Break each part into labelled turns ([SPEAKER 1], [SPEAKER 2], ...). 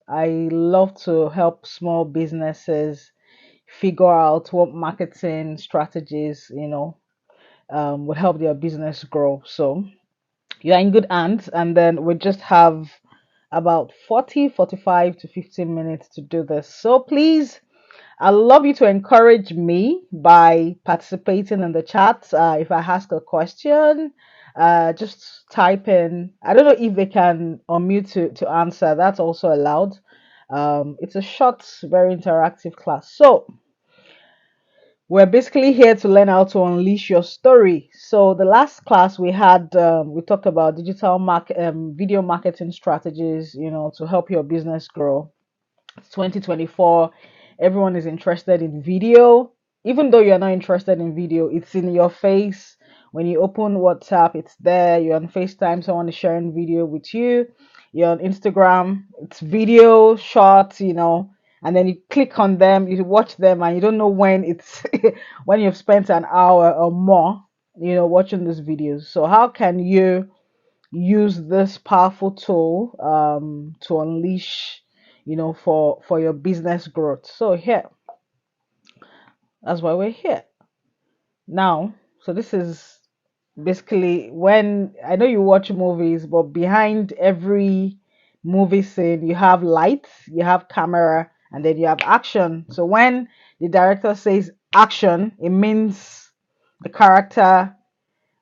[SPEAKER 1] I love to help small businesses figure out what marketing strategies, would help their business grow. So you're in good hands. And then we just have about 40, 45 to 15 minutes to do this. So please, I love you to encourage me by participating in the chat. If I ask a question, just type in. I don't know if they can unmute to answer. That's also allowed. It's a short, very interactive class. So we're basically here to learn how to unleash your story. So the last class we had, we talked about video marketing strategies, to help your business grow. It's 2024. Everyone is interested in video. Even though you're not interested in video, it's in your face. When you open WhatsApp, it's there. You're on FaceTime, someone is sharing video with you. You're on Instagram, it's video, short, and then you click on them, you watch them, and you don't know when it's when you've spent an hour or more, watching these videos. So how can you use this powerful tool to unleash, for your business growth? So here, that's why we're here now. So this is basically, when I know you watch movies, but behind every movie scene you have lights, you have camera, and then you have action. So when the director says action, it means the character,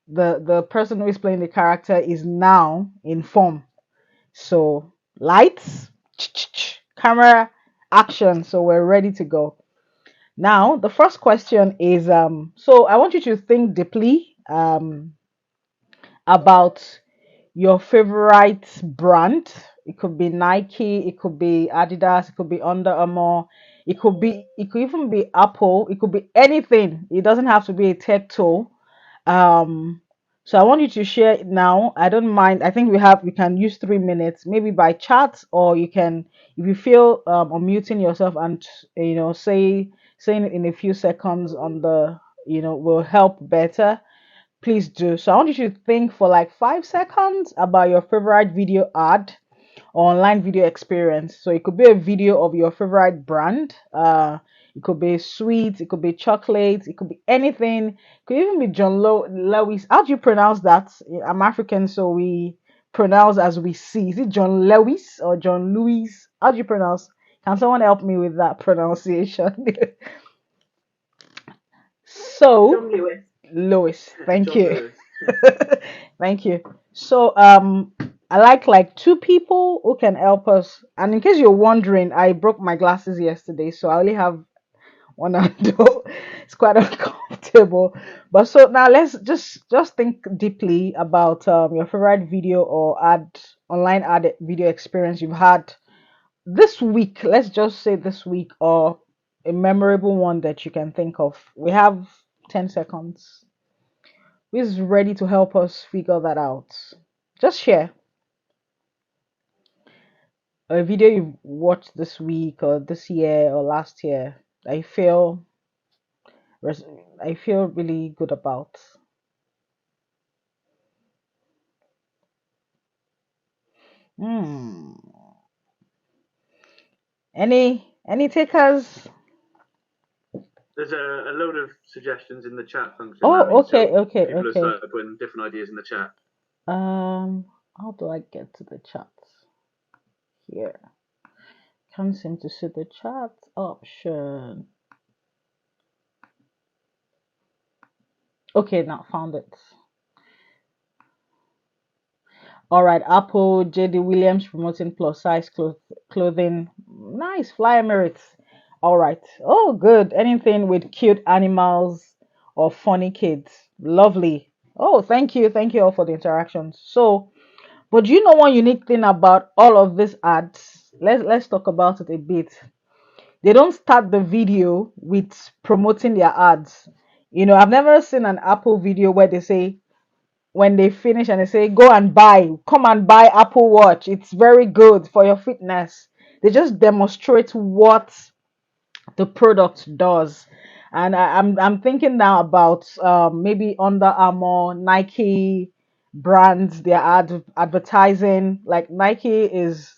[SPEAKER 1] the person who is playing the character is now in form. So lights, camera, action. So we're ready to go. Now, the first question is, so I want you to think deeply about your favorite brand. It could be Nike, it could be Adidas, it could be Under Armour, it could even be Apple, it could be anything. It doesn't have to be a tech tool. Um, so I want you to share it now. I don't mind. I think we can use 3 minutes, maybe by chat, or you can, if you feel unmuting yourself and saying it in a few seconds on the will help better. Please do. So I want you to think for like 5 seconds about your favorite video ad or online video experience. So it could be a video of your favorite brand. It could be sweets, it could be chocolate, it could be anything. It could even be Lewis. How do you pronounce that? I'm African, so we pronounce as we see. Is it John Lewis or John Louis? How do you pronounce? Can someone help me with that pronunciation? So,
[SPEAKER 2] John Lewis.
[SPEAKER 1] Lewis, thank
[SPEAKER 2] John
[SPEAKER 1] you.
[SPEAKER 2] Lewis.
[SPEAKER 1] Thank you. So, I like two people who can help us. And in case you're wondering, I broke my glasses yesterday, so I only have one handle. It's quite uncomfortable. But so now let's just think deeply about your favorite video or online ad video experience you've had this week. Let's just say this week, or a memorable one that you can think of. We have 10 seconds. Who's ready to help us figure that out? Just share a video you've watched this week or this year or last year that I feel really good about. Hmm. Any takers?
[SPEAKER 2] There's a load of suggestions in the chat function,
[SPEAKER 1] Oh,
[SPEAKER 2] Lammy,
[SPEAKER 1] okay,
[SPEAKER 2] so
[SPEAKER 1] okay,
[SPEAKER 2] people have
[SPEAKER 1] okay.
[SPEAKER 2] started putting different ideas in the chat.
[SPEAKER 1] How do I get to the chat here? Can't seem to see the chat option. Okay, now found it. All right, Apple, JD Williams promoting plus size clothing. Nice, Fly Emirates. All right. Oh, good. Anything with cute animals or funny kids. Lovely. Oh, thank you. Thank you all for the interactions. So, but do you know one unique thing about all of these ads? Let's talk about it a bit. They don't start the video with promoting their ads. I've never seen an Apple video where they say, when they finish and they say, go and come and buy Apple Watch, it's very good for your fitness. They just demonstrate what the product does. And I'm thinking now about maybe Under Armour, Nike brands, their advertising. Like Nike is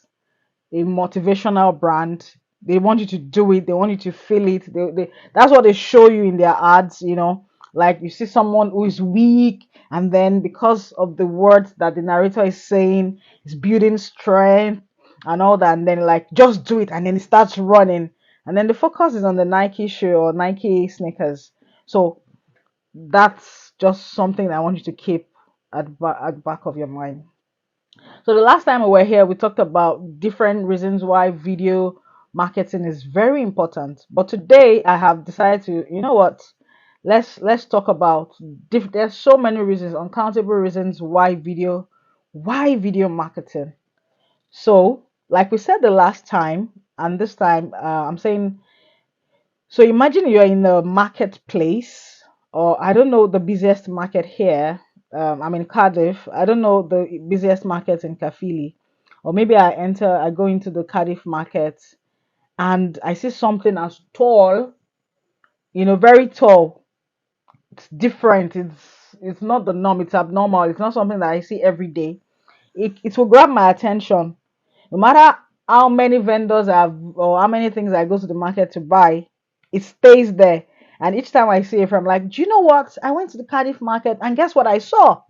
[SPEAKER 1] a motivational brand. They want you to do it. They want you to feel it. That's what they show you in their ads. Like you see someone who is weak, and then because of the words that the narrator is saying, is building strength and all that, and then like just do it, and then it starts running, and then the focus is on the Nike shoe or Nike sneakers. So that's just something I want you to keep at back of your mind. So the last time we were here, we talked about different reasons why video marketing is very important. But today I have decided to, you know what? Let's talk about there's so many reasons, uncountable reasons why video marketing. So, like we said the last time, and this time I'm saying, so imagine you're in a marketplace, or I don't know the busiest market here. I'm in Cardiff. I don't know the busiest market in Caerphilly. Or maybe I go into the Cardiff market and I see something as tall, very tall. It's different. It's not the norm. It's abnormal. It's not something that I see every day. It will grab my attention. No matter how many vendors I have or how many things I go to the market to buy, it stays there. And each time I see it, I'm like, do you know what? I went to the Cardiff market and guess what I saw?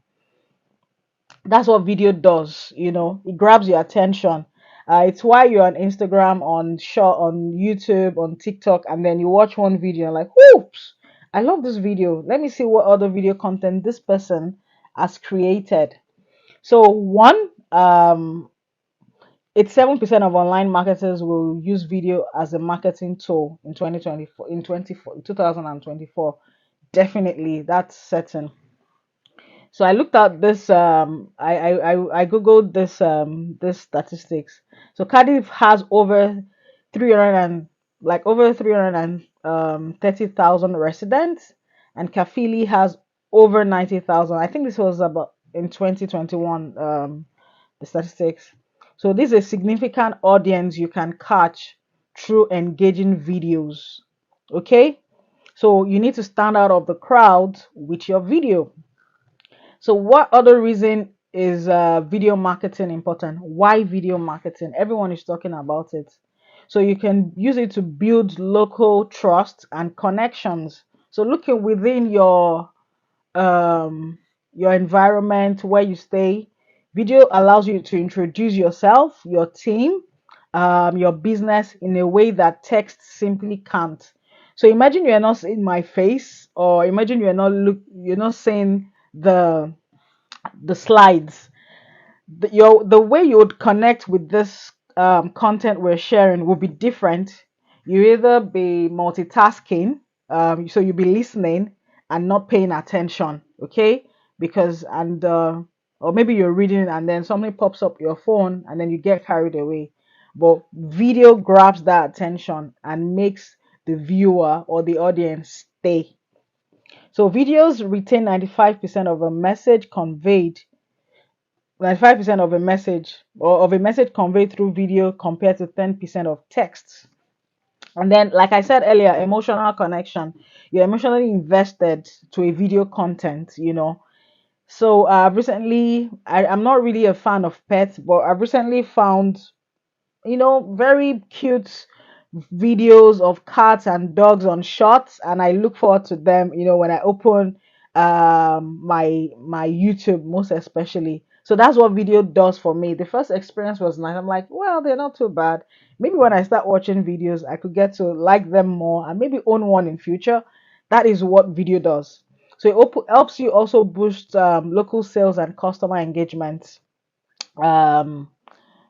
[SPEAKER 1] That's what video does. It grabs your attention. It's why you're on Instagram, on YouTube, on TikTok, and then you watch one video and like, oops, I love this video. Let me see what other video content this person has created. So one, 87% of online marketers will use video as a marketing tool in 2024, in 2024. Definitely, that's certain. So I looked at this. I googled this statistics. So Cardiff has over 300 and over 330,000 residents, and Caerphilly has over 90,000. I think this was about in 2021. The statistics. So this is a significant audience you can catch through engaging videos. Okay, so you need to stand out of the crowd with your video. So what other reason is video marketing important? Why video marketing? Everyone is talking about it. So you can use it to build local trust and connections. So looking within um, your environment where you stay, video allows you to introduce yourself, your team, your business in a way that text simply can't. So imagine you're not seeing my face, or imagine you're not seeing the slides. The way you would connect with this content we're sharing will be different. You either be multitasking, so you'll be listening and not paying attention, okay? Because or maybe you're reading and then something pops up your phone and then you get carried away. But video grabs that attention and makes the viewer or the audience stay. So videos retain 95% of a message conveyed 95% of a message or of a message conveyed through video compared to 10% of text. And then, like I said earlier, emotional connection. You're emotionally invested to a video content. So recently, I'm not really a fan of pets, but I've recently found very cute videos of cats and dogs on shorts, and I look forward to them, when I open my YouTube, most especially. So that's what video does for me. The first experience was nice. I'm like, well, they're not too bad. Maybe when I start watching videos, I could get to like them more and maybe own one in future. That is what video does. So it helps you also boost local sales and customer engagement. Um,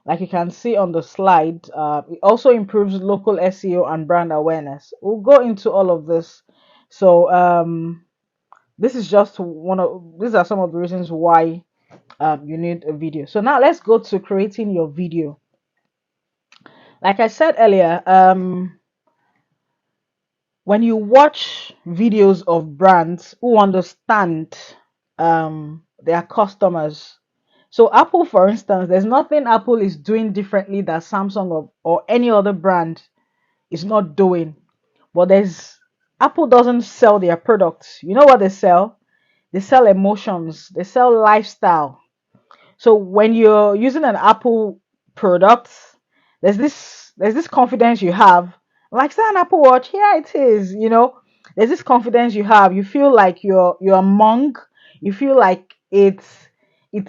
[SPEAKER 1] like you can see on the slide, it also improves local SEO and brand awareness. We'll go into all of this. So this is just these are some of the reasons why you need a video. So now let's go to creating your video. Like I said earlier, when you watch videos of brands who understand their customers. So Apple, for instance, there's nothing Apple is doing differently that Samsung or any other brand is not doing. But Apple doesn't sell their products. You know what they sell? They sell emotions. They sell lifestyle. So when you're using an Apple product, there's this confidence you have, like say an Apple Watch, here it is, there's this confidence you have. You feel like you're among, you feel like it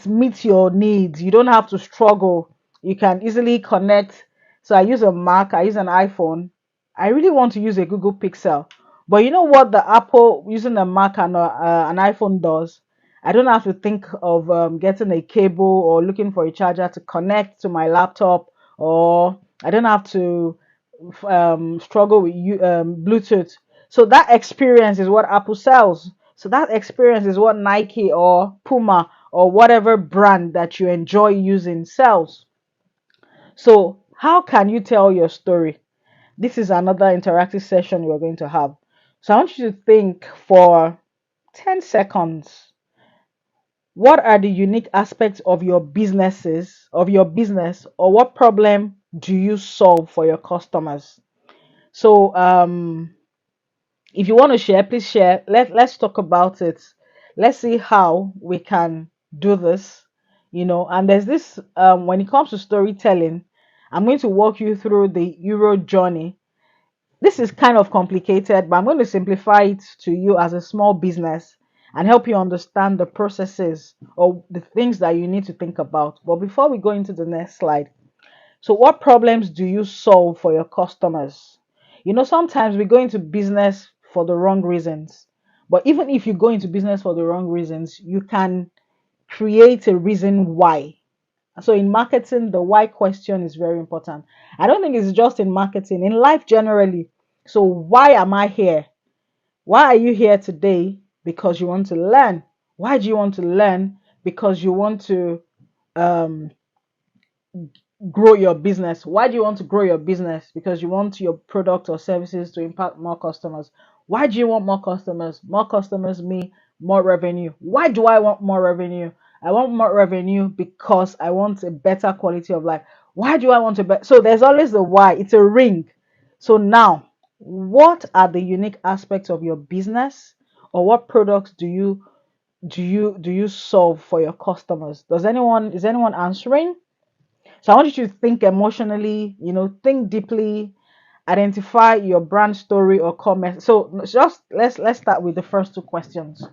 [SPEAKER 1] meets your needs. You don't have to struggle. You can easily connect. So I use a Mac, I use an iPhone. I really want to use a Google Pixel. But you know what the Apple using a Mac and an iPhone does? I don't have to think of getting a cable or looking for a charger to connect to my laptop, or I don't have to struggle with Bluetooth. So that experience is what Apple sells. So that experience is what Nike or Puma or whatever brand that you enjoy using sells. So how can you tell your story? This is another interactive session we're going to have. So I want you to think for 10 seconds. What are the unique aspects of your business, or what problem do you solve for your customers? So if you want to share, please share. Let's talk about it. Let's see how we can do this. And there's this when it comes to storytelling, I'm going to walk you through the Euro journey. This is kind of complicated, but I'm going to simplify it to you as a small business and help you understand the processes or the things that you need to think about. But before we go into the next slide, so what problems do you solve for your customers? Sometimes we go into business for the wrong reasons. But even if you go into business for the wrong reasons, you can create a reason why. So in marketing, the why question is very important. I don't think it's just in marketing, in life generally. So why am I here? Why are you here today? Because you want to learn. Why do you want to learn? Because you want to um, grow your business. Why do you want to grow your business? Because you want your product or services to impact more customers. Why do you want more customers? More customers mean more revenue. Why do I want more revenue? I want more revenue because I want a better quality of life. Why do I want to so there's always the why. It's a ring. So now, what are the unique aspects of your business, or what products do you solve for your customers? Is anyone answering? So I want you to think emotionally, think deeply, identify your brand story or comment. So just let's start with the first two questions.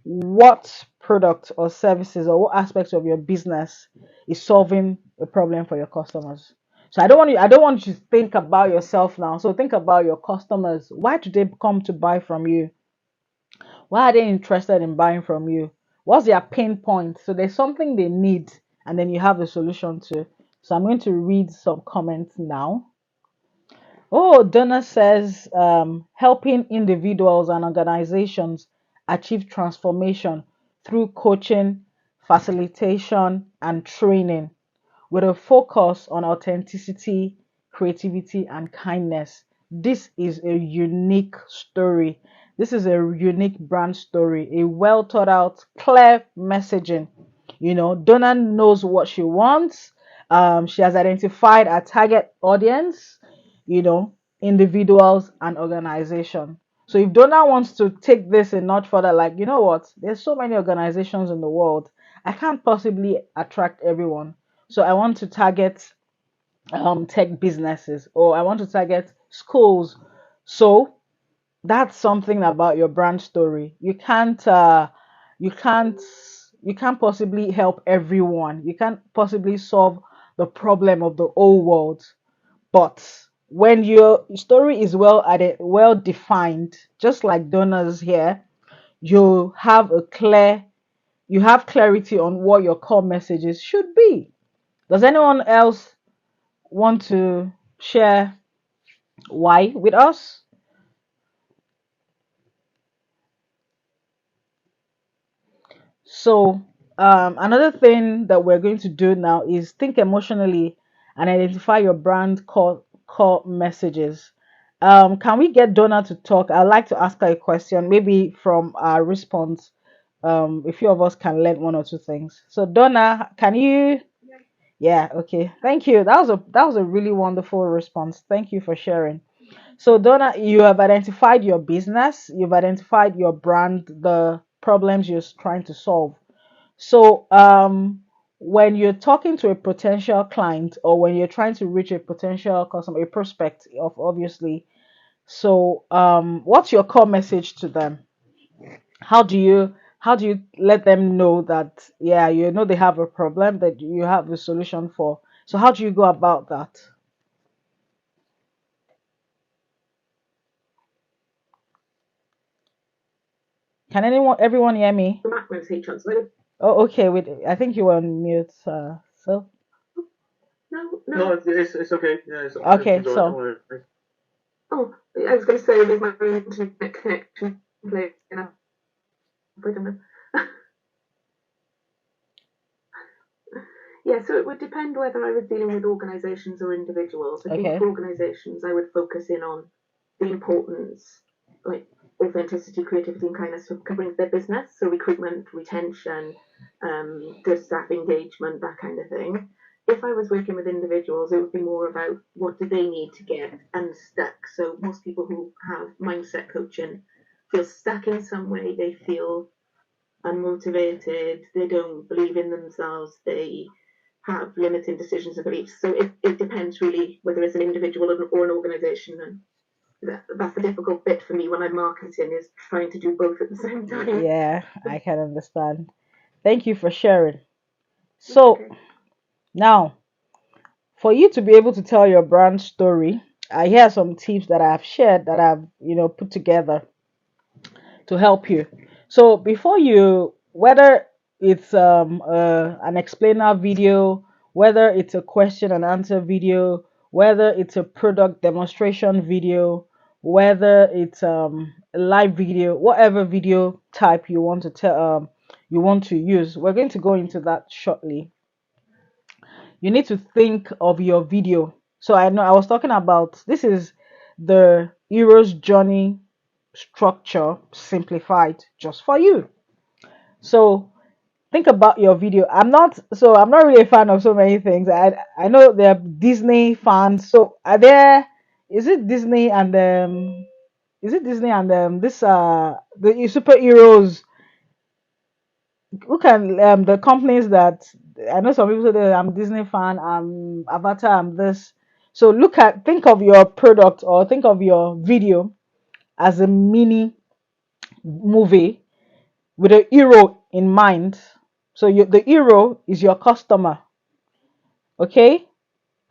[SPEAKER 1] What product or services or what aspects of your business is solving a problem for your customers? So I don't want you to think about yourself now. So think about your customers. Why do they come to buy from you? Why are they interested in buying from you? What's their pain point? So there's something they need, and then you have the solution to. So I'm going to read some comments now. Oh, Donna says helping individuals and organizations achieve transformation through coaching, facilitation, and training with a focus on authenticity, creativity, and kindness. This is a unique story. This is a unique brand story, a well thought out, clear messaging. Donna knows what she wants. She has identified a target audience, you know, individuals and organization. So if Donna wants to take this a notch further, like, you know what, there's so many organizations in the world. I can't possibly attract everyone. So I want to target tech businesses, or I want to target schools. So that's something about your brand story. You can't you can't possibly help everyone. You can't possibly solve the problem of the whole world. But when your story is well defined, just like donors here, you have you have clarity on what your core messages should be. Does anyone else want to share why with us? So, another thing that we're going to do now is think emotionally and identify your brand core messages. Can we get Donna to talk? I'd like to ask her a question, maybe from our response. A few of us can learn one or two things. So, Donna, can you? Yeah, okay. Thank you. That was a really wonderful response. Thank you for sharing. So, Donna, you have identified your business, you've identified your brand, the problems you're trying to solve. So, when you're talking to a potential client or when you're trying to reach a potential customer, a prospect of obviously, so what's your core message to them? How do you let them know that, yeah, you know they have a problem that you have a solution for? So how do you go about that? Can everyone hear me?
[SPEAKER 3] Macro say translated.
[SPEAKER 1] Oh, okay. Wait, I think you were on mute. So
[SPEAKER 2] No, it's okay. Yeah,
[SPEAKER 1] okay.
[SPEAKER 2] everything's all right. Don't
[SPEAKER 1] So
[SPEAKER 2] worry.
[SPEAKER 3] Oh, I was going to say with my internet connection playing up. I don't know. Yeah, so it would depend whether I was dealing with organisations or individuals. I think
[SPEAKER 1] okay.
[SPEAKER 3] for organisations, I would focus in on the importance, like authenticity, creativity, and kindness of covering their business. So recruitment, retention, good staff engagement, that kind of thing. If I was working with individuals, it would be more about what do they need to get unstuck. So most people who have mindset coaching feel stuck in some way. They feel unmotivated. They don't believe in themselves. They have limiting decisions and beliefs. So it depends really whether it's an individual or an organisation. And that's the difficult bit for me when I'm marketing, is trying to do both at the same time.
[SPEAKER 1] Yeah, I can understand. Thank you for sharing. So
[SPEAKER 3] Okay.
[SPEAKER 1] now, for you to be able to tell your brand story, I hear some tips that I've shared that I've put together to help you. So before you, whether it's an explainer video, whether it's a question and answer video, whether it's a product demonstration video, whether it's a live video, whatever video type you want to you want to use, we're going to go into that shortly. You need to think of your video. So I know I was talking about, this is the hero's journey structure simplified just for you. So think about your video. I'm not really a fan of so many things. I know there are Disney fans. So are there, is it Disney and this the superheroes, who can the companies that, I know some people say that I'm Disney fan, I'm Avatar, I'm this. So think of your product or think of your video as a mini movie with a hero in mind. So the hero is your customer. Okay.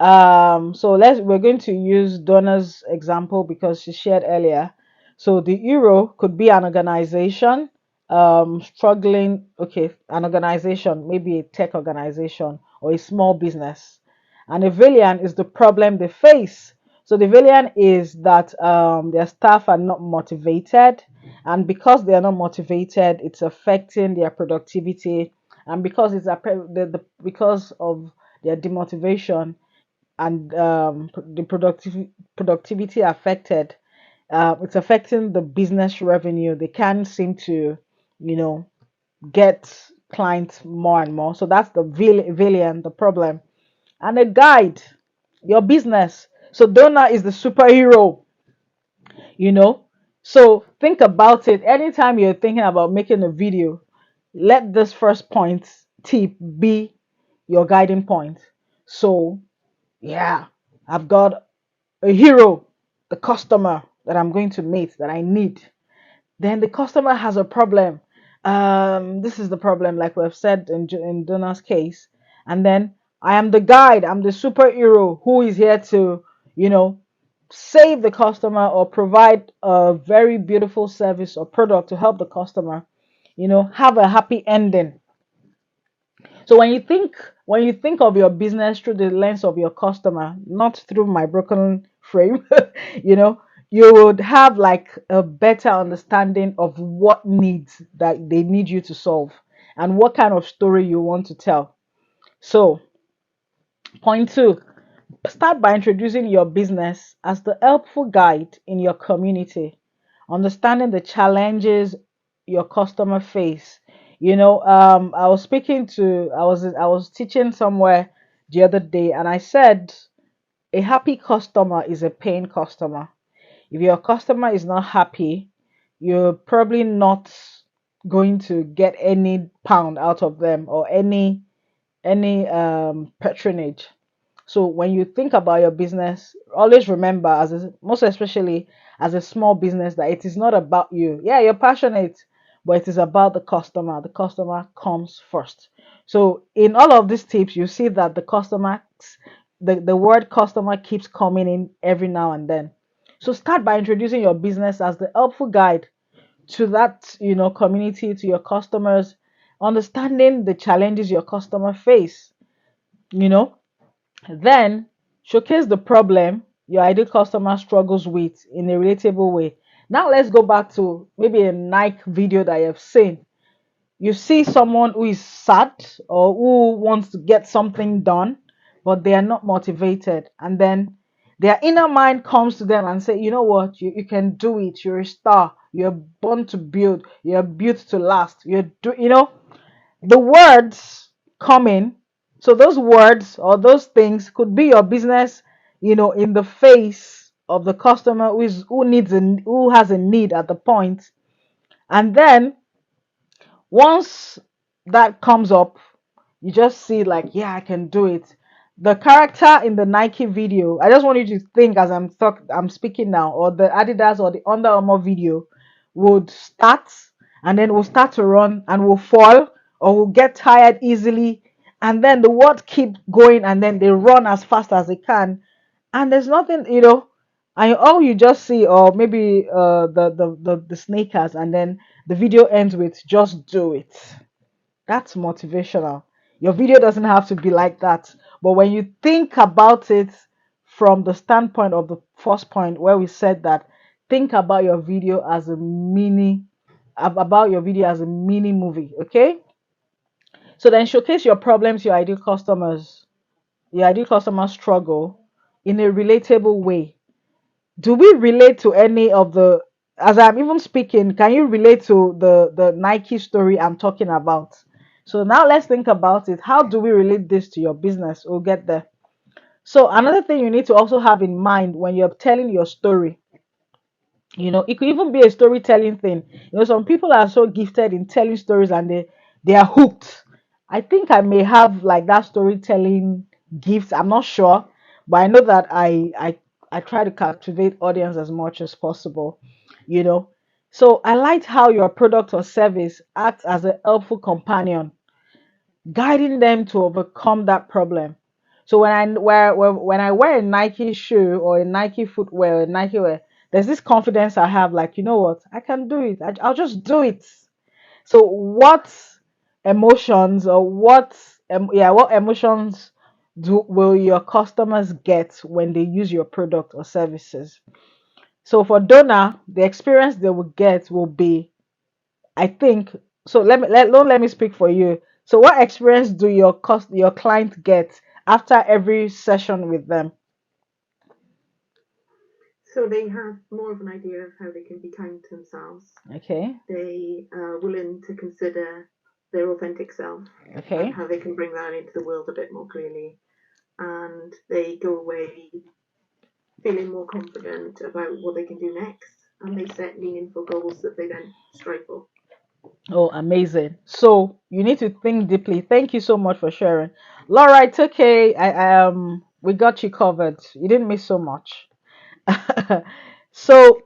[SPEAKER 1] So we're going to use Donna's example because she shared earlier. So the hero could be an organization struggling, okay, an organization, maybe a tech organization or a small business. And a villain is the problem they face. So the villain is that their staff are not motivated, and because they are not motivated, it's affecting their productivity, and because because of their demotivation and the productivity affected, it's affecting the business revenue. They can't seem to, you know, get clients more and more. So that's the villain, the problem. And a guide, your business. So Donna is the superhero, you know. So think about it. Anytime you're thinking about making a video, let this first point tip be your guiding point. So yeah, I've got a hero, the customer that I'm going to meet that I need. Then the customer has a problem. This is the problem, like we've said in Donna's case. And then I am the guide, I'm the superhero who is here to, you know, save the customer or provide a very beautiful service or product to help the customer, have a happy ending. So when you think of your business through the lens of your customer, not through my broken frame, you know, you would have like a better understanding of what needs that they need you to solve and what kind of story you want to tell. So, point two, start by introducing your business as the helpful guide in your community, understanding the challenges your customer face. I was teaching somewhere the other day, and I said a happy customer is a paying customer. If your customer is not happy, you're probably not going to get any pound out of them or any any patronage. So when you think about your business, always remember, most especially as a small business, that it is not about you. Yeah, you're passionate, but it is about the customer. The customer comes first. So in all of these tips, you see that the word customer keeps coming in every now and then. So start by introducing your business as the helpful guide to that, community, to your customers, understanding the challenges your customer face, you know then showcase the problem your ideal customer struggles with in a relatable way. Now let's go back to maybe a Nike video that you've seen. You see someone who is sad or who wants to get something done, but they are not motivated. And then their inner mind comes to them and say, you know what, you can do it. You're a star. You're born to build. You're built to last. The words coming. So those words or those things could be your business, in the face of the customer who has a need at the point. And then once that comes up, you just see like, yeah, I can do it. The character in the Nike video, I just want you to think as I'm speaking now, or the Adidas or the Under Armour video would start, and then will start to run and will fall or will get tired easily, and then the words keep going, and then they run as fast as they can, and there's nothing, and all you just see, or maybe the sneakers, and then the video ends with just do it. That's motivational. Your video doesn't have to be like that. But when you think about it from the standpoint of the first point where we said that, think about your video as a mini movie, okay? So then showcase your problems, your ideal customers struggle in a relatable way. Do we relate to any of the, as I'm even speaking, can you relate to the Nike story I'm talking about? So now let's think about it. How do we relate this to your business? We'll get there. So another thing you need to also have in mind when you're telling your story, it could even be a storytelling thing. Some people are so gifted in telling stories, and they are hooked. I think I may have like that storytelling gift. I'm not sure, but I know that I try to captivate audience as much as possible. you know so I liked how your product or service acts as a helpful companion, guiding them to overcome that problem. So when I wear a Nike shoe or a Nike footwear or a Nike wear, there's this confidence I have, like, you know what, I can do it. I'll just do it. So what emotions, or what emotions will your customers get when they use your product or services? So for donor, the experience they will get will be, I think, so don't let me speak for you. So what experience do your client get after every session with them?
[SPEAKER 3] So they have more of an idea of how they can be kind to themselves.
[SPEAKER 1] Okay.
[SPEAKER 3] They are willing to consider their authentic self
[SPEAKER 1] Okay.
[SPEAKER 3] and how they can bring that into the world a bit more clearly. And they go away feeling more confident about what they can do next. And they set meaningful goals that they then strive for.
[SPEAKER 1] Oh, amazing. So you need to think deeply. Thank you so much for sharing. Laura, it's okay. We got you covered. You didn't miss so much. So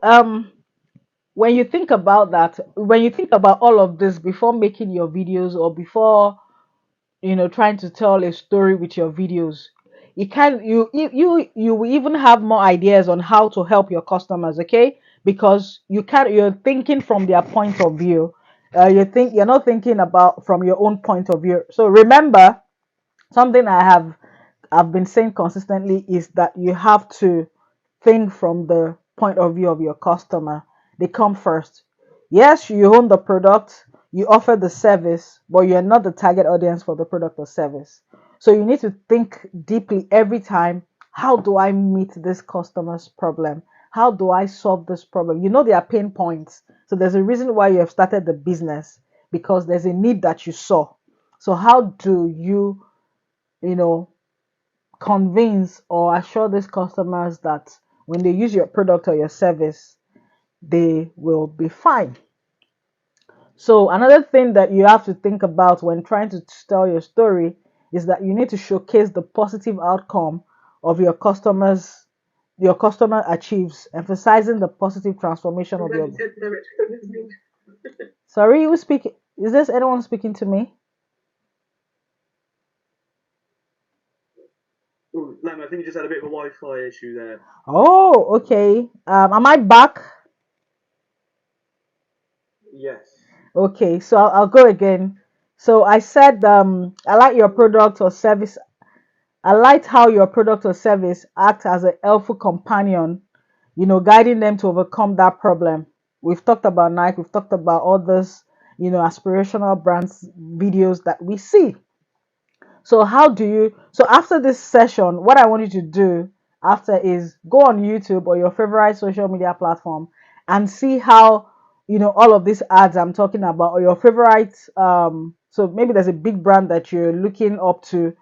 [SPEAKER 1] when you think about that, when you think about all of this before making your videos, or before trying to tell a story with your videos, you will even have more ideas on how to help your customers, okay? Because you're thinking from their point of view. You're not thinking about from your own point of view. So remember, something I've been saying consistently is that you have to think from the point of view of your customer. They come first. Yes, you own the product, you offer the service, but you're not the target audience for the product or service. So you need to think deeply every time. How do I meet this customer's problem? How do I solve this problem? You know their pain points. So there's a reason why you have started the business, because there's a need that you saw. So how do you know, convince or assure these customers that when they use your product or your service, they will be fine? So another thing that you have to think about when trying to tell your story is that you need to showcase the positive outcome of your customer achieves, emphasizing the positive transformation of your. Sorry, who's speaking? Is this anyone speaking to me?
[SPEAKER 2] Oh, Lem, I think you just had a bit of a Wi-Fi issue there.
[SPEAKER 1] Oh, okay. Am I back?
[SPEAKER 2] Yes.
[SPEAKER 1] Okay, so I'll go again. So I said, I like your product or service. I liked how your product or service acts as a helpful companion, guiding them to overcome that problem. We've talked about Nike, we've talked about all this, aspirational brands videos that we see. So so after this session, what I want you to do after is go on YouTube or your favorite social media platform and see how, all of these ads I'm talking about, or your favorite, so maybe there's a big brand that you're looking up to,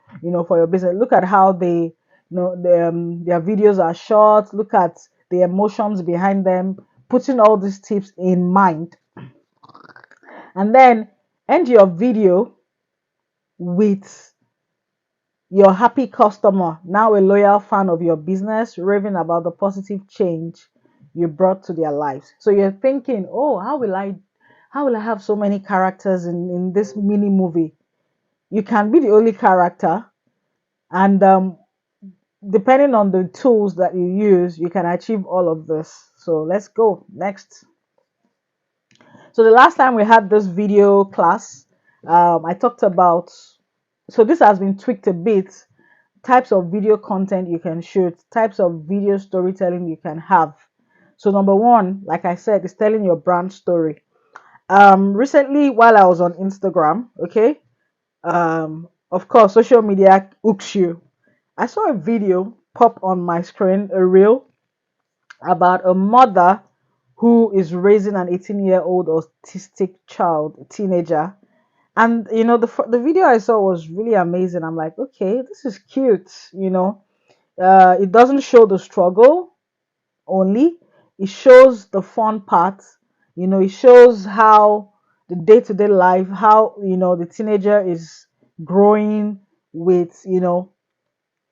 [SPEAKER 1] for your business. Look at how their videos are short, look at the emotions behind them, putting all these tips in mind, and then end your video with your happy customer, now a loyal fan of your business, raving about the positive change you brought to their lives. So you're thinking, oh, how will I have so many characters in this mini movie? You can be the only character, and depending on the tools that you use, you can achieve all of this. So let's go next. So the last time we had this video class, I talked about, so this has been tweaked a bit, types of video content you can shoot, types of video storytelling you can have. So number one, like I said, is telling your brand story. Recently, while I was on Instagram, okay, of course, social media hooks you. I saw a video pop on my screen, a reel about a mother who is raising an 18-year-old autistic child, a teenager. And the video I saw was really amazing. I'm like, okay, this is cute. It doesn't show the struggle only, it shows the fun part. It shows how the day-to-day life, how the teenager is growing with,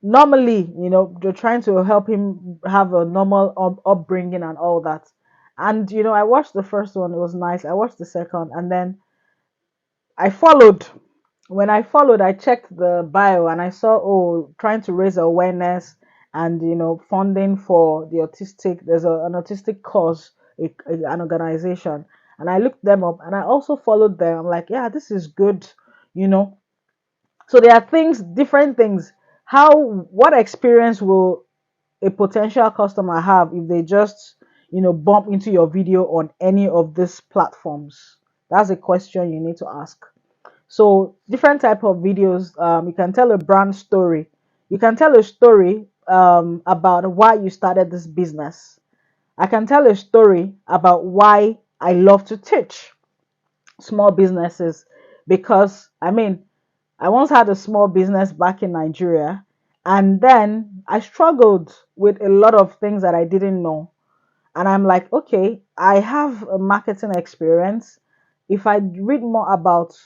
[SPEAKER 1] normally, they're trying to help him have a normal upbringing and all that. And I watched the first one, it was nice. I watched the second, and then I followed. When I followed, I checked the bio and I saw, oh, trying to raise awareness and funding for the autistic. There's an autistic cause, an organization, and I looked them up and I also followed them. I'm like, yeah, this is good, you know. So there are different things. What experience will a potential customer have if they just bump into your video on any of these platforms? That's a question you need to ask. So different type of videos, you can tell a brand story. You can tell a story about why you started this business. I can tell a story about why I love to teach small businesses, because I once had a small business back in Nigeria, and then I struggled with a lot of things that I didn't know. And I'm like, okay, I have a marketing experience. If I read more about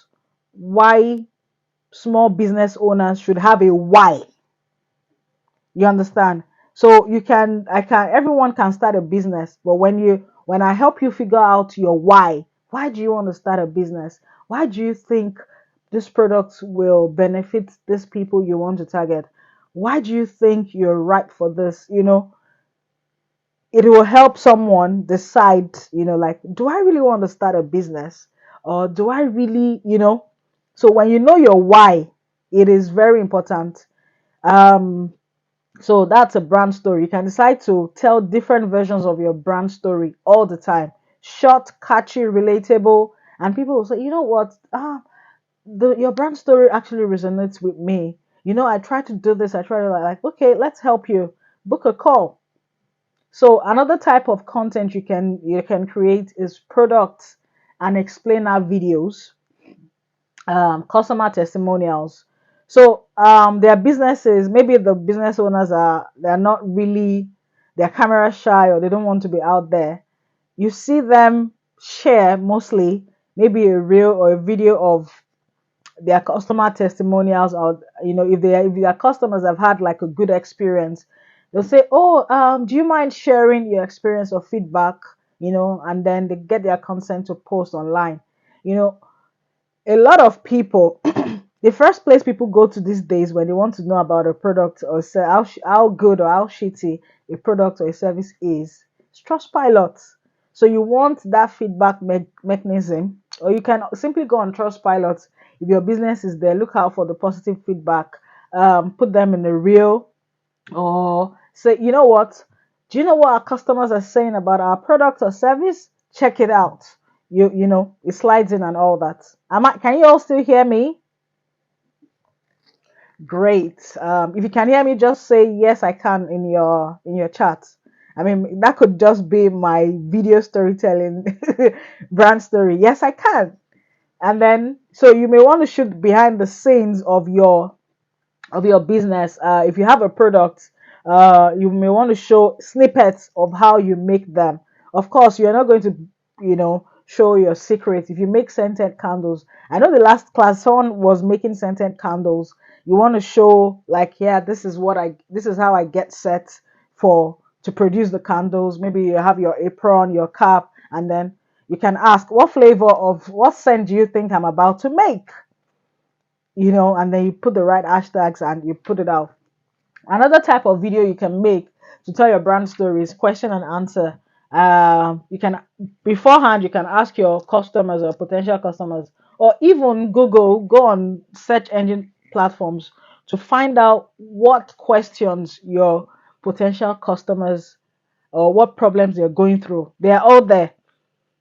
[SPEAKER 1] why small business owners should have a why, you understand? So everyone can start a business, but when I help you figure out your why do you want to start a business? Why do you think this product will benefit these people you want to target? Why do you think you're right for this? It will help someone decide, like, do I really want to start a business? Or do I really, so when you know your why, it is very important. Um, so that's a brand story. You can decide to tell different versions of your brand story all the time. Short, catchy, relatable, and people will say, you know what? Your brand story actually resonates with me. I try to do this. I try to like, okay, let's help you. Book a call. So another type of content you can create is products and explainer videos, customer testimonials. So their businesses, maybe the business owners they're not really, they're camera shy or they don't want to be out there. You see them share mostly maybe a reel or a video of their customer testimonials, or if their customers have had like a good experience, they'll say, oh, do you mind sharing your experience or feedback, and then they get their consent to post online. you know a lot of people, the first place people go to these days when they want to know about a product or how good or how shitty a product or a service is Trustpilot. So you want that feedback mechanism, or you can simply go on Trustpilot. If your business is there, look out for the positive feedback, put them in a reel, or say, you know what? Do you know what our customers are saying about our product or service? Check it out. It slides in and all that. Can you all still hear me? Great. If you can hear me, just say yes, I can in your chat. I mean, that could just be my video storytelling brand story. Yes, I can. And then, so you may want to shoot behind the scenes of your business. If you have a product, you may want to show snippets of how you make them. Of course, you're not going to, show your secret. If you make scented candles, I know the last class someone was making scented candles. You want to show like, yeah, this is how I get set for to produce the candles. Maybe you have your apron, your cap, and then you can ask, what scent do you think I'm about to make? And then you put the right hashtags and you put it out. Another type of video you can make to tell your brand story is question and answer. You can beforehand you can ask your customers or potential customers, or even go on search engine platforms to find out what questions your potential customers or what problems they're going through. They are all there.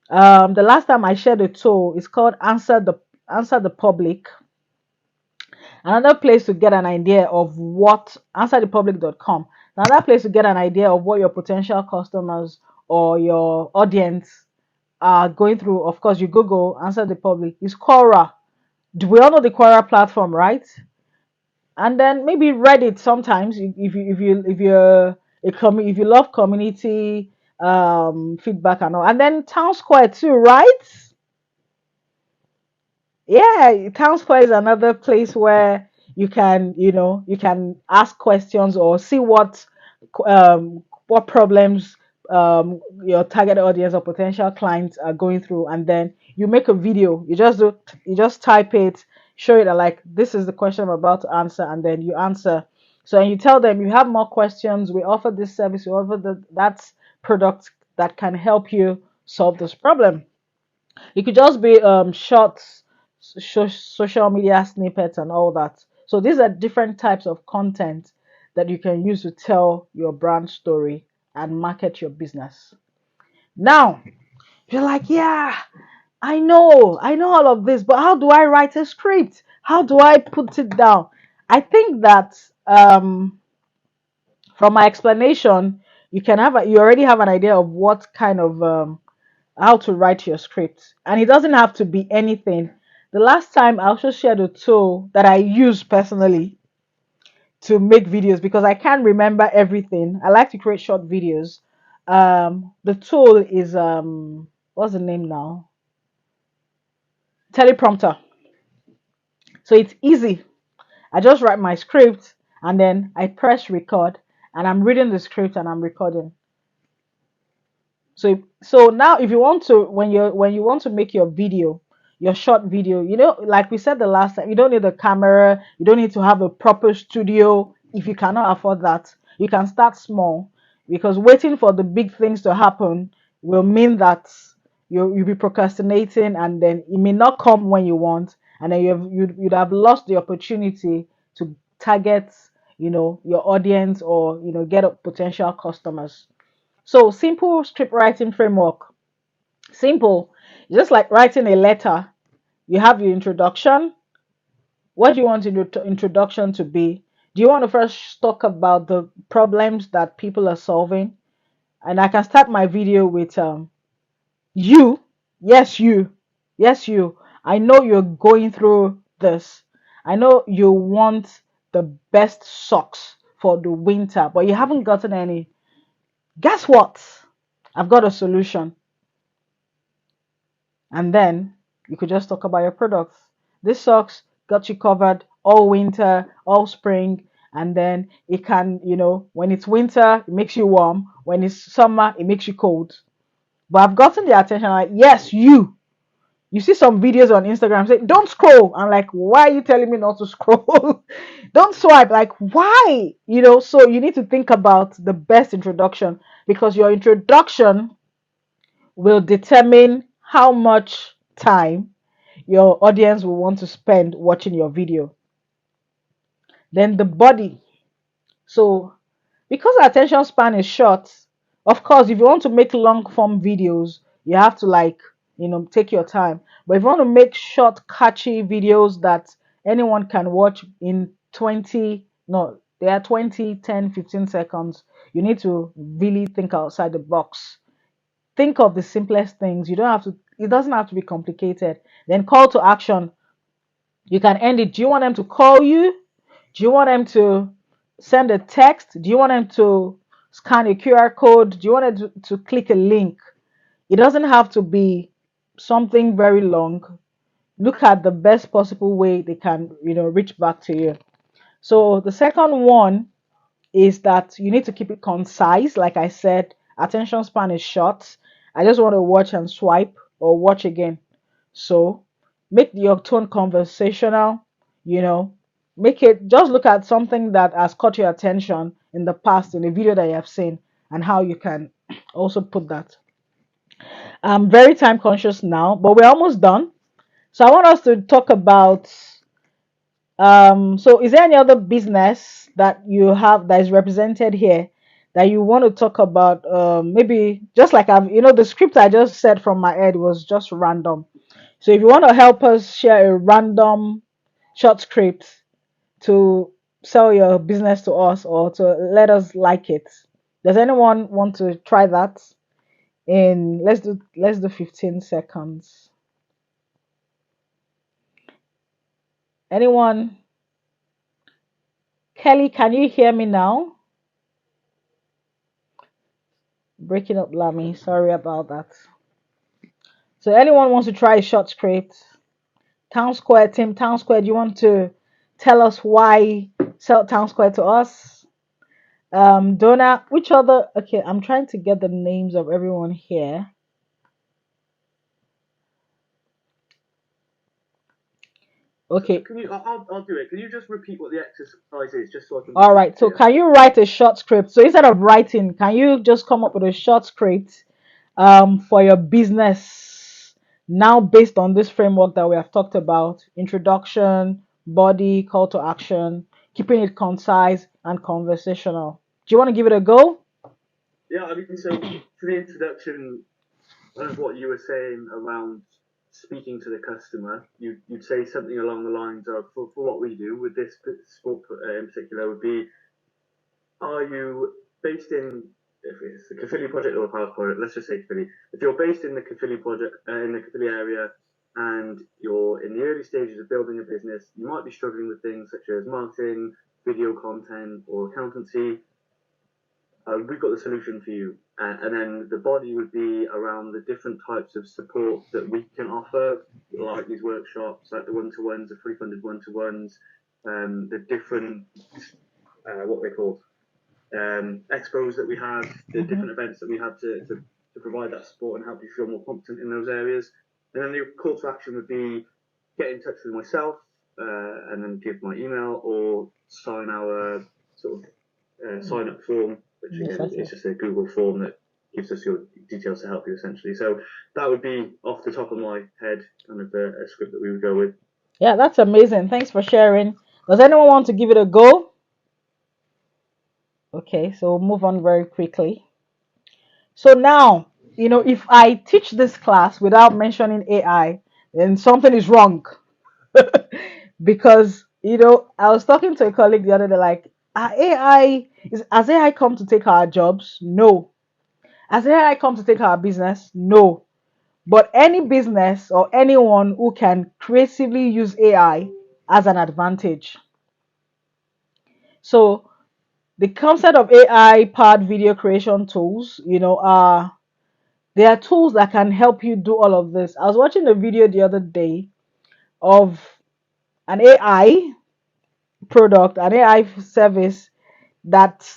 [SPEAKER 1] The last time I shared a tool is called Answer the Public. Another place to get an idea of what answerthepublic.com. Another place to get an idea of what your potential customers or your audience are going through. Of course, you Google Answer the Public. Is Quora. Do we all know the Quora platform, right? And then maybe Reddit sometimes if you love community feedback and all. And then TownSq too, right? Yeah, town square is another place where you can ask questions or see what problems your target audience or potential clients are going through, and then you make a video. You just type it, show it like, this is the question I'm about to answer, and then you answer. So, and you tell them you have more questions, we offer this service, we offer that product that can help you solve this problem. It could just be shorts, social media snippets, and all that. So these are different types of content that you can use to tell your brand story and market your business. Now, you're like, yeah, I know all of this, but how do I write a script? How do I put it down? I think that from my explanation, you already have an idea of what kind of how to write your script, and it doesn't have to be anything. The last time I also shared a tool that I use personally to make videos because I can't remember everything. I like to create short videos. The tool is what's the name now? Teleprompter. So it's easy. I just write my script and then I press record, and I'm reading the script and I'm recording. So now if you want to when you want to make your video, your short video, like we said the last time, you don't need a camera, you don't need to have a proper studio. If you cannot afford that, you can start small, because waiting for the big things to happen will mean that you'll be procrastinating, and then it may not come when you want, and then you'd have lost the opportunity to target your audience, or get potential customers. So simple script writing framework. Simple. Just like writing a letter. You have your introduction. What do you want your introduction to be? Do you want to first talk about the problems that people are solving? And I can start my video with you. Yes, you. Yes, you. I know you're going through this. I know you want the best socks for the winter, but you haven't gotten any. Guess what? I've got a solution. And then you could just talk about your products. These socks got you covered all winter, all spring, and then it can, when it's winter, it makes you warm. When it's summer, it makes you cold. But I've gotten the attention, like, yes, you see some videos on Instagram say, don't scroll. I'm like, why are you telling me not to scroll? Don't swipe. Like, why? So you need to think about the best introduction, because your introduction will determine how much time your audience will want to spend watching your video. Then the body. So because attention span is short, of course, if you want to make long form videos, you have to, like, take your time. But if you want to make short, catchy videos that anyone can watch in 20, no, they are 20, 10, 15 seconds, you need to really think outside the box. Think of the simplest things. You don't have to, it doesn't have to be complicated. Then call to action. You can end it. Do you want them to call you? Do you want them to send a text? Do you want them to scan a QR code? Do you want them to click a link? It doesn't have to be something very long. Look at the best possible way they can, reach back to you. So the second one is that you need to keep it concise. Like I said, attention span is short. I just want to watch and swipe or watch again. So make your tone conversational, you know, make it, just look at something that has caught your attention in the past in a video that you have seen, and how you can also put that. I'm very time conscious now, but we're almost done. So I want us to talk about, so is there any other business that you have that is represented here that you want to talk about? Maybe just like the script I just said from my head was just random. So if you want to help us share a random short script to sell your business to us, or to let us like it, does anyone want to try that? In let's do 15 seconds. Anyone? Kelly, can you hear me now? Breaking up, Lamy. Sorry about that. So anyone wants to try a short script? Town Square, do you want to tell us why sell Town Square to us? Donna, which other? Okay, I'm trying to get the names of everyone here. Okay.
[SPEAKER 2] Can you? I'll do it. Can you just repeat what the exercise is, just so I can?
[SPEAKER 1] All right. So can you write a short script? So instead of writing, can you just come up with a short script for your business now, based on this framework that we have talked about: introduction, body, call to action, keeping it concise and conversational. Do you want to give it a go?
[SPEAKER 2] Yeah, I mean, so for the introduction of what you were saying around speaking to the customer, you'd say something along the lines of, for what we do with this sport in particular, would be, are you based in, if it's the Caerphilly project or the Palace project, let's just say Caerphilly. If you're based in the Caerphilly project, in the Caerphilly area, and you're in the early stages of building a business, you might be struggling with things such as marketing, video content, or accountancy. We've got the solution for you. And then the body would be around the different types of support that we can offer, like these workshops, like the one-to-ones, the free funded one-to-ones, the different, what they call, expos that we have, the different events that we have to provide that support and help you feel more competent in those areas. And then the call to action would be get in touch with myself, and then give my email, or sign our sort of sign up form, which again is just a Google form that gives us your details to help you essentially. So that would be off the top of my head kind of a script that we would go with.
[SPEAKER 1] Yeah, that's amazing. Thanks for sharing. Does anyone want to give it a go? Okay, so we'll move on very quickly. So now, if I teach this class without mentioning AI, then something is wrong. Because, I was talking to a colleague the other day, like, has AI come to take our jobs? No. Has AI come to take our business? No. But any business or anyone who can creatively use AI has an advantage. So the concept of AI powered video creation tools, there are tools that can help you do all of this. I was watching a video the other day of an AI product, an AI service that,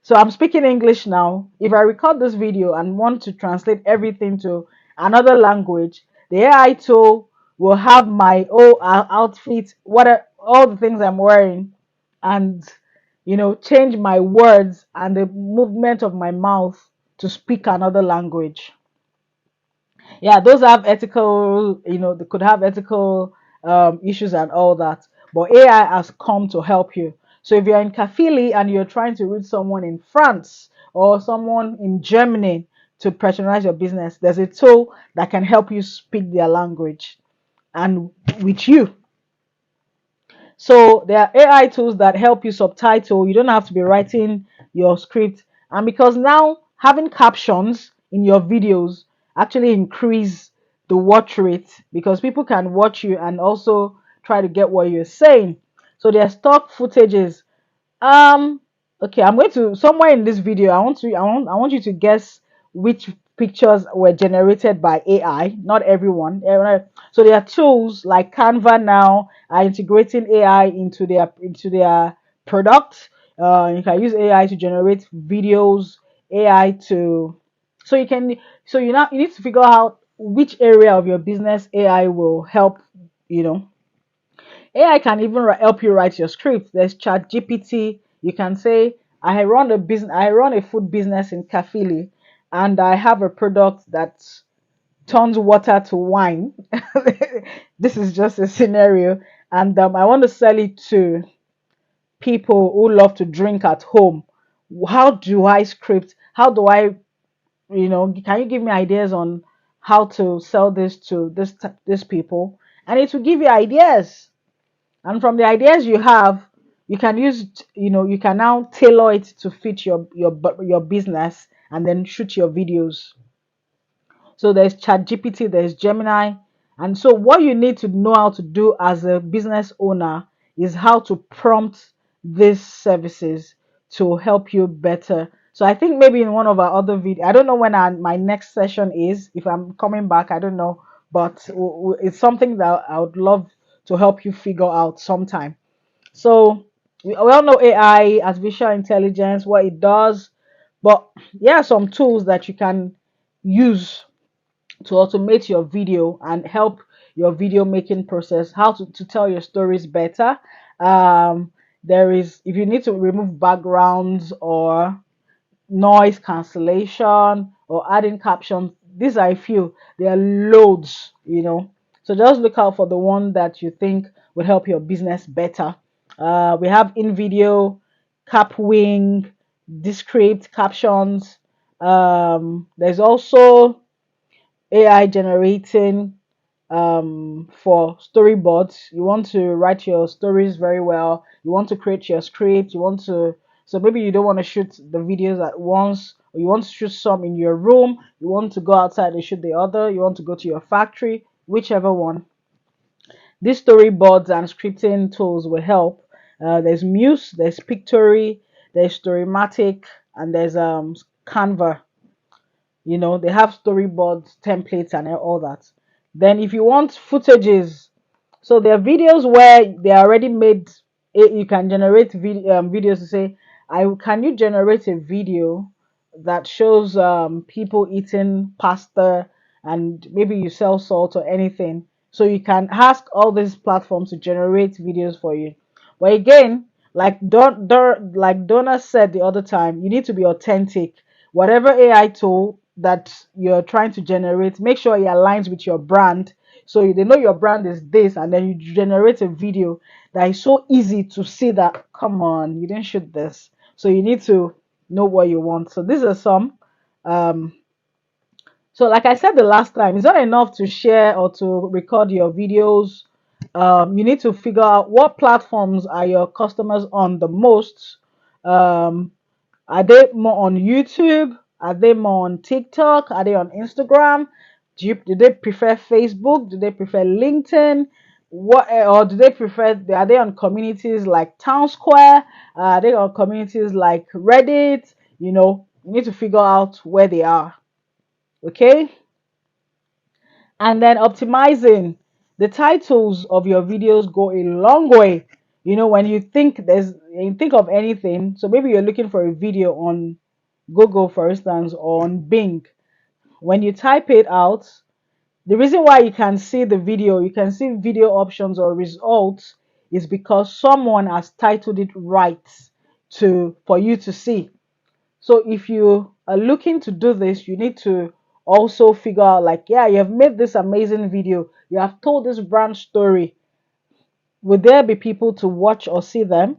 [SPEAKER 1] so I'm speaking English now. If I record this video and want to translate everything to another language, the AI tool will have my whole outfit, what all the things I'm wearing, and change my words and the movement of my mouth to speak another language. Yeah, those have ethical, they could have ethical issues and all that. But AI has come to help you. So if you're in Caerphilly and you're trying to reach someone in France or someone in Germany to patronize your business, there's a tool that can help you speak their language and with you. So there are AI tools that help you subtitle. You don't have to be writing your script. And because now having captions in your videos actually increase the watch rate because people can watch you and also try to get what you're saying. So there are stock footages. um, okay, I'm going to somewhere in this video. I want you to guess which pictures were generated by AI. Not everyone. So there are tools like Canva now are integrating AI into their product. You can use AI to generate videos. AI to so you can so you need to figure out which area of your business AI will help. You know AI can even help you write your script. There's Chat GPT. You can say, I run a food business in Caerphilly, and I have a product that turns water to wine. This is just a scenario, and I want to sell it to people who love to drink at home. How do I script? How do I, can you give me ideas on how to sell this to this people? And it will give you ideas, and from the ideas you have, you can use, you can now tailor it to fit your business and then shoot your videos. So there's ChatGPT, there's Gemini. And so what you need to know how to do as a business owner is how to prompt these services to help you better. So I think maybe in one of our other videos, I don't know when my next session is, if I'm coming back, I don't know, but it's something that I would love to help you figure out sometime. So we all know AI, artificial intelligence, what it does, but yeah, some tools that you can use to automate your video and help your video making process, how to tell your stories better. um there is, if you need to remove backgrounds or noise cancellation or adding captions, these are a few. There are loads. So just look out for the one that you think will help your business better. We have in video, Capwing, Descript, captions. There's also AI generating for storyboards. You want to write your stories very well. You want to create your script. So maybe you don't want to shoot the videos at once, or you want to shoot some in your room. You want to go outside and shoot the other. You want to go to your factory, whichever one. These storyboards and scripting tools will help. There's Muse, there's Pictory, there's Storymatic, and there's Canva. They have storyboards, templates, and all that. Then if you want footages, so there are videos where they are already made. You can generate videos to say, I can you generate a video that shows people eating pasta, and maybe you sell salt or anything. So you can ask all these platforms to generate videos for you. But again, like Donna said the other time, you need to be authentic. Whatever AI tool that you're trying to generate, make sure it aligns with your brand. So they know your brand is this, and then you generate a video that is so easy to see that, come on, you didn't shoot this. So you need to know what you want. So these are some. Um, so like I said the last time, it's not enough to share or to record your videos. You need to figure out what platforms are your customers on the most. Um, are they more on YouTube? Are they more on TikTok? Are they on Instagram? Do they prefer Facebook? Do they prefer LinkedIn? Or do they prefer? Are they on communities like TownSq? Are they on communities like Reddit? You need to figure out where they are. Okay, and then optimizing. the titles of your videos go a long way. When you think of anything, so maybe you're looking for a video on Google, for instance, or on Bing. When you type it out, the reason why you can see video options or results is because someone has titled it right for you to see. So if you are looking to do this, you need to also figure out, like, yeah, you have made this amazing video, you have told this brand story. Would there be people to watch or see them?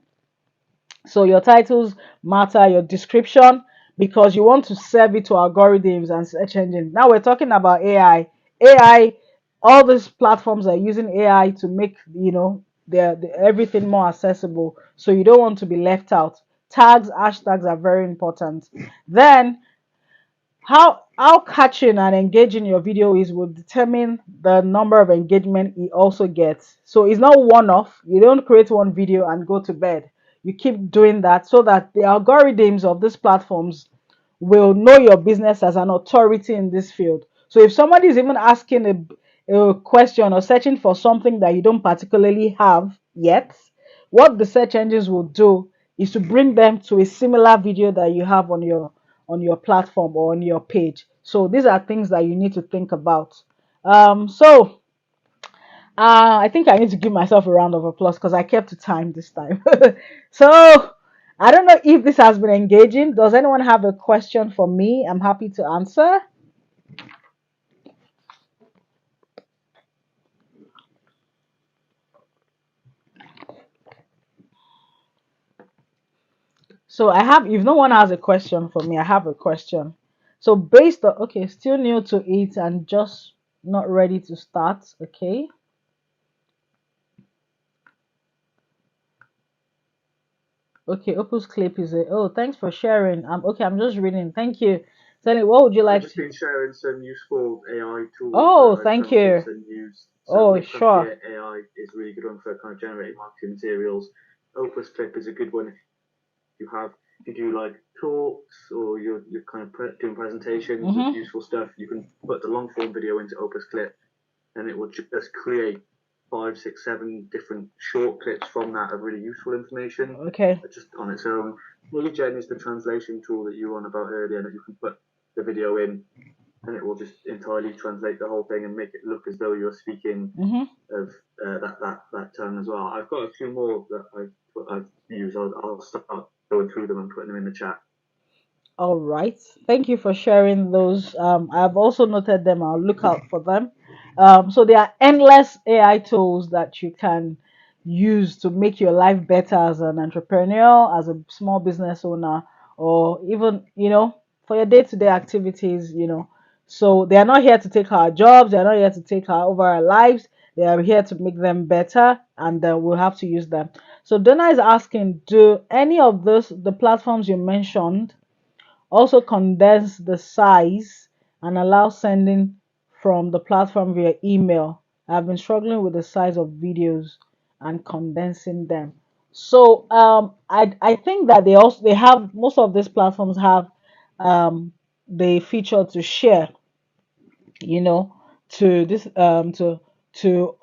[SPEAKER 1] So your titles matter, your description, because you want to serve it to algorithms and search engines. Now we're talking about AI. AI, all these platforms are using AI to make everything more accessible. So you don't want to be left out. Tags, hashtags are very important. Then how catching and engaging your video is will determine the number of engagement it also gets. So it's not one off. You don't create one video and go to bed. You keep doing that so that the algorithms of these platforms will know your business as an authority in this field. So if somebody is even asking a question or searching for something that you don't particularly have yet, what the search engines will do is to bring them to a similar video that you have on your platform or on your page. So these are things that you need to think about. So I think I need to give myself a round of applause because I kept to time this time. So I don't know if this has been engaging. Does anyone have a question for me? I'm happy to answer. So if no one has a question for me, I have a question. So based on, okay, still new to it and just not ready to start. Okay. Okay, Opus Clip is a, oh, thanks for sharing. Okay, I'm just reading. Thank you. Sally, what would you
[SPEAKER 2] I've
[SPEAKER 1] like
[SPEAKER 2] just
[SPEAKER 1] to?
[SPEAKER 2] been sharing some useful AI tools
[SPEAKER 1] Oh,
[SPEAKER 2] that I've
[SPEAKER 1] thank
[SPEAKER 2] come across
[SPEAKER 1] you.
[SPEAKER 2] and used. So
[SPEAKER 1] Oh,
[SPEAKER 2] Crafty
[SPEAKER 1] sure.
[SPEAKER 2] AI is a really good one for kind of generating marketing materials. Opus Clip is a good one if you have if you do like talks or you're kind of doing presentations with
[SPEAKER 1] Mm-hmm.
[SPEAKER 2] useful stuff. You can put the long form video into Opus Clip, and it will just create 5, 6, 7 different short clips from that of really useful information
[SPEAKER 1] Okay.
[SPEAKER 2] just on its own. Gen is the translation tool that you were on about earlier, that you can put the video in and it will just entirely translate the whole thing and make it look as though you're speaking
[SPEAKER 1] Mm-hmm.
[SPEAKER 2] of that tone as well. I've got a few more that I've used. I'll start going through them and putting them in the chat.
[SPEAKER 1] All right. Thank you for sharing those. I've also noted them. I'll look out for them. So there are endless AI tools that you can use to make your life better as an entrepreneur, as a small business owner, or even, for your day-to-day activities. So they are not here to take our jobs. They are not here to take over our lives. They are here to make them better, and we'll have to use them. So Donna is asking, do any of the platforms you mentioned also condense the size and allow sending from the platform via email? I've been struggling with the size of videos and condensing them. So I think that they have, most of these platforms have the feature to share, you know, to this to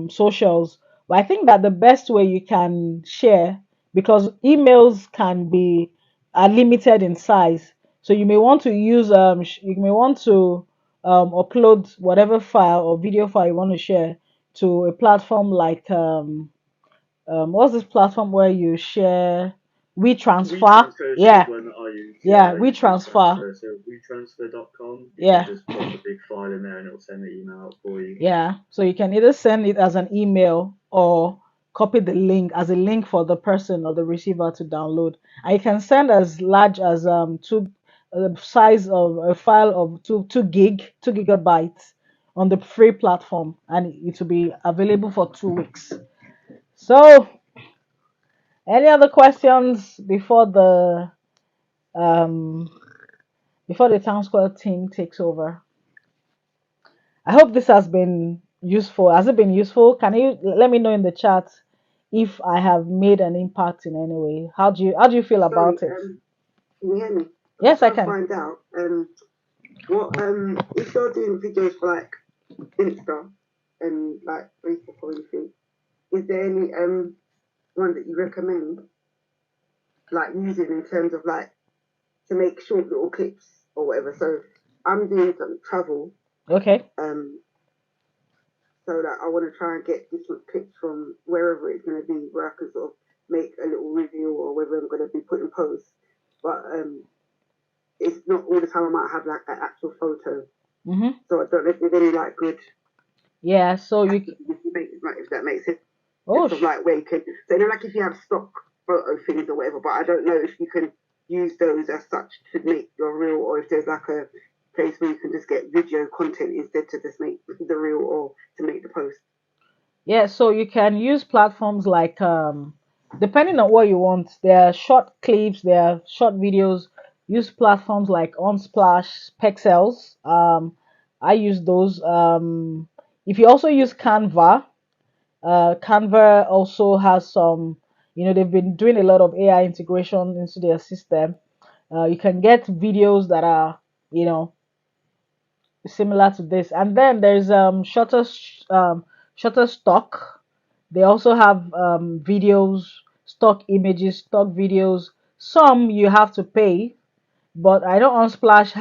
[SPEAKER 1] socials. But I think that the best way you can share, because emails can be are limited in size, so you may want to use you may want to upload whatever file or video file you want to share to a platform like what's this platform where you share WeTransfer?
[SPEAKER 2] WeTransfer is a
[SPEAKER 1] Yeah,
[SPEAKER 2] good one that I use. Yeah,
[SPEAKER 1] yeah,
[SPEAKER 2] I use
[SPEAKER 1] WeTransfer.
[SPEAKER 2] WeTransfer. So WeTransfer.com, you can
[SPEAKER 1] Yeah.
[SPEAKER 2] just pop a big file in there and it'll send the email out for you.
[SPEAKER 1] Yeah, so you can either send it as an email or copy the link as a link for the person or the receiver to download. And you can send as large as the size of a file of 2 gigabytes on the free platform, and it will be available for 2 weeks. So, any other questions um before the town square team takes over? I hope this has been useful. Has it been useful? Can you let me know in the chat if I have made an impact in any way? How do you feel
[SPEAKER 4] Sorry,
[SPEAKER 1] about it?
[SPEAKER 4] can you hear me? I'm
[SPEAKER 1] Yes,
[SPEAKER 4] just
[SPEAKER 1] I
[SPEAKER 4] trying to
[SPEAKER 1] can.
[SPEAKER 4] find out what if you're doing videos for like Insta, and like Facebook or anything, is there any one that you recommend like using in terms of like to make short little clips or whatever? So I'm doing some travel,
[SPEAKER 1] Okay.
[SPEAKER 4] so that I want to try and get different clips from wherever it's going to be, where I can sort of make a little review or whether I'm going to be putting posts. But it's not all the time I might have like an actual photo.
[SPEAKER 1] Mm-hmm.
[SPEAKER 4] So I don't know if there's any like good
[SPEAKER 1] Yeah. So you.
[SPEAKER 4] if that makes sense.
[SPEAKER 1] Oh.
[SPEAKER 4] Of like where you can, so like if you have stock photo things or whatever, but I don't know if you can use those as such to make your reel, or if there's like a place where you can just get video content instead to just make the reel or to make the post.
[SPEAKER 1] Yeah, so you can use platforms like depending on what you want. There are short clips, there are short videos. Use platforms like Unsplash, Pexels. I use those. If you also use Canva, Canva also has some. They've been doing a lot of AI integration into their system. You can get videos that are you know similar to this, and then there's Shutterstock. They also have videos, stock images, stock videos. Some you have to pay, but I know Unsplash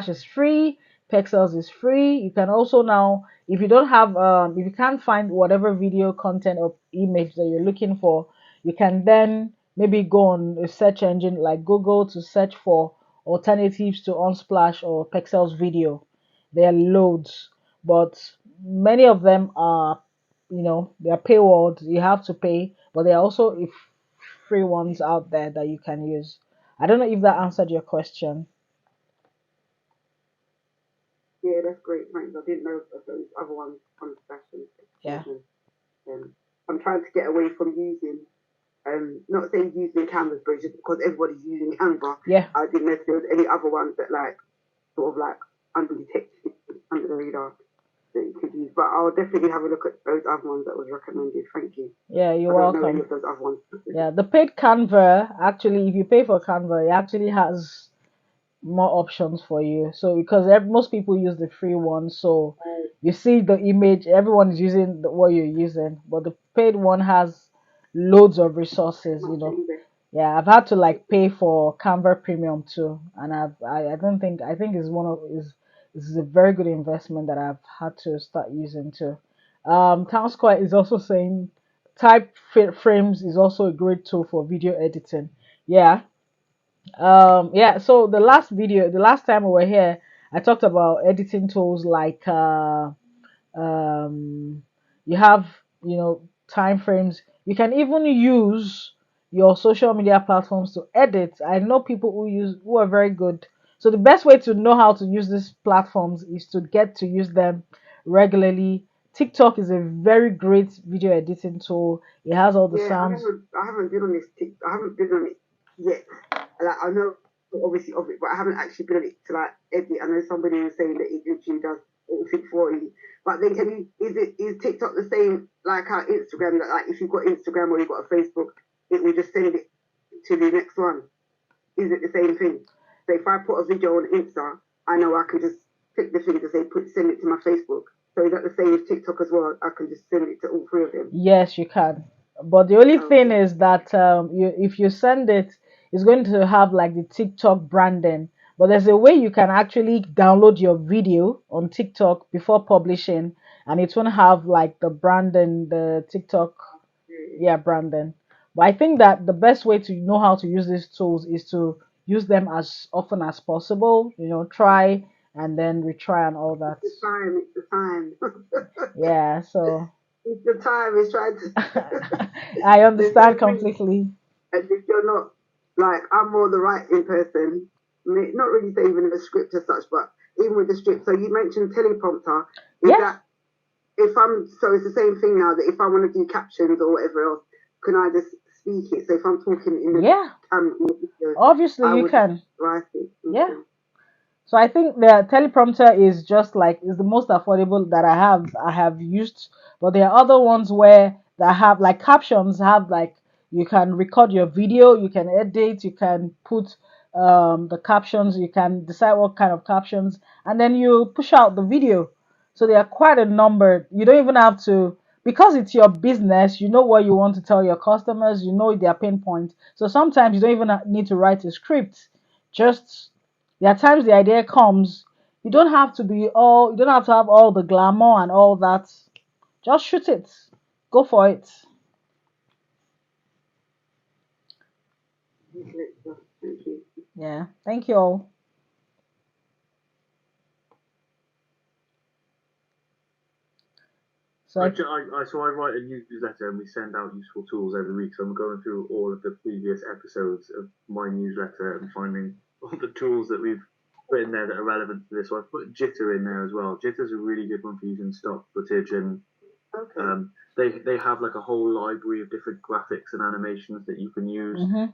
[SPEAKER 1] is free, Pexels is free. You can also now, if you don't have if you can't find whatever video content or image that you're looking for, you can then maybe go on a search engine like Google to search for alternatives to Unsplash or Pexels video. There are loads, but many of them are, they are paywalled. You have to pay, but there are also if free ones out there that you can use. I don't know if that answered your question.
[SPEAKER 4] Yeah, that's great. Thanks. I didn't know of those other ones on the fashion.
[SPEAKER 1] Yeah.
[SPEAKER 4] I'm trying to get away from using, not saying using Canva's bridges because everybody's using Canva.
[SPEAKER 1] Yeah.
[SPEAKER 4] I didn't know if there was any other ones that like sort of like undetected under the radar that you could use. But I'll definitely have a look at those other ones that was recommended. Thank you.
[SPEAKER 1] Yeah, you're
[SPEAKER 4] I don't know any
[SPEAKER 1] welcome.
[SPEAKER 4] of those other ones.
[SPEAKER 1] Yeah, the paid Canva, actually, if you pay for Canva, it actually has more options for you. So because most people use the free one, so you see the image, everyone is using what you're using, but the paid one has loads of resources. Yeah, I've had to like pay for Canva Premium too, and I don't think I think it's one of is a very good investment that I've had to start using too. TownSq is also saying frames is also a great tool for video editing. Yeah, yeah, so the last time we were here, I talked about editing tools like um you have, time frames. You can even use your social media platforms to edit. I know people who are very good. So the best way to know how to use these platforms is to get to use them regularly. TikTok is a very great video editing tool. It has all the
[SPEAKER 4] Yeah,
[SPEAKER 1] sounds.
[SPEAKER 4] I haven't been on this. I haven't been on it yet. Like I know obviously of it, but I haven't actually been on it to like edit. I know somebody was saying that it literally does everything for you. But then can you is TikTok the same like how Instagram? Like if you've got Instagram or you've got a Facebook, it will just send it to the next one. Is it the same thing? So if I put a video on Insta, I know I can just click the thing to say send it to my Facebook. So is that the same as TikTok as well? I can just send it to all three of them.
[SPEAKER 1] Yes, you can. But the only thing
[SPEAKER 4] Okay.
[SPEAKER 1] is that if you send it, it's going to have like the TikTok branding. But there's a way you can actually download your video on TikTok before publishing, and it won't have like the branding, the TikTok, yeah, branding. But I think that the best way to know how to use these tools is to use them as often as possible. Try and then retry and all that.
[SPEAKER 4] It's the time. It's the time.
[SPEAKER 1] Yeah, so
[SPEAKER 4] It's the time. It's trying to.
[SPEAKER 1] I
[SPEAKER 4] There's
[SPEAKER 1] understand
[SPEAKER 4] some things,
[SPEAKER 1] completely.
[SPEAKER 4] and if you're not like I'm more the writing person, not really say even the script as such, but even with the script. So you mentioned teleprompter. Is
[SPEAKER 1] Yeah,
[SPEAKER 4] that if I'm so it's the same thing now that if I want to do captions or whatever else, can I just speak it? So if I'm talking in the
[SPEAKER 1] yeah.
[SPEAKER 4] video,
[SPEAKER 1] Obviously,
[SPEAKER 4] I
[SPEAKER 1] you
[SPEAKER 4] would just
[SPEAKER 1] can.
[SPEAKER 4] write it.
[SPEAKER 1] Yeah.
[SPEAKER 4] Okay.
[SPEAKER 1] So I think the teleprompter is the most affordable that I have used. But there are other ones where that have like captions have like you can record your video, you can edit, you can put the captions, you can decide what kind of captions, and then you push out the video. So there are quite a number. You don't even have to, because it's your business, you know what you want to tell your customers, you know their pain points. So sometimes you don't even need to write a script. Just there are times the idea comes. You don't have to have all the glamour and all that. Just shoot it. Go for it.
[SPEAKER 4] Great stuff. Thank you.
[SPEAKER 1] Yeah. Thank you all. So I,
[SPEAKER 2] So I write a newsletter and we send out useful tools every week. So I'm going through all of the previous episodes of my newsletter and finding all the tools that we've put in there that are relevant to this. So I've put Jitter in there as well. Jitter's a really good one for using stock footage, and
[SPEAKER 4] Okay.
[SPEAKER 2] they have like a whole library of different graphics and animations that you can use
[SPEAKER 1] mhm.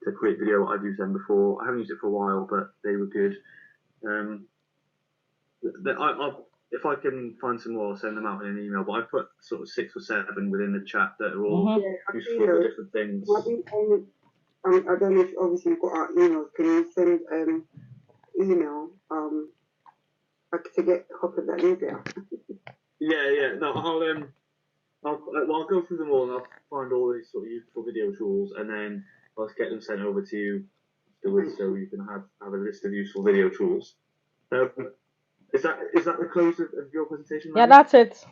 [SPEAKER 2] to create video. I've used them before. I haven't used it for a while, but they were good. Um, if I can find some more, I'll send them out in an email. But I put sort of 6 or 7 within the chat that are all
[SPEAKER 1] Mhm.
[SPEAKER 4] Yeah, I see
[SPEAKER 2] useful for
[SPEAKER 4] those.
[SPEAKER 2] different things.
[SPEAKER 4] Have you, I don't know if obviously you've got our emails. Can you send email to get a copy of that newsletter?
[SPEAKER 2] Yeah. No, I'll go through them all and I'll find all these sort of useful video tools, and then I'll just get them sent over to you afterwards, so you can have a list of useful video tools. Is that the close of your presentation,
[SPEAKER 1] Yeah,
[SPEAKER 2] Mandy?
[SPEAKER 1] that's it.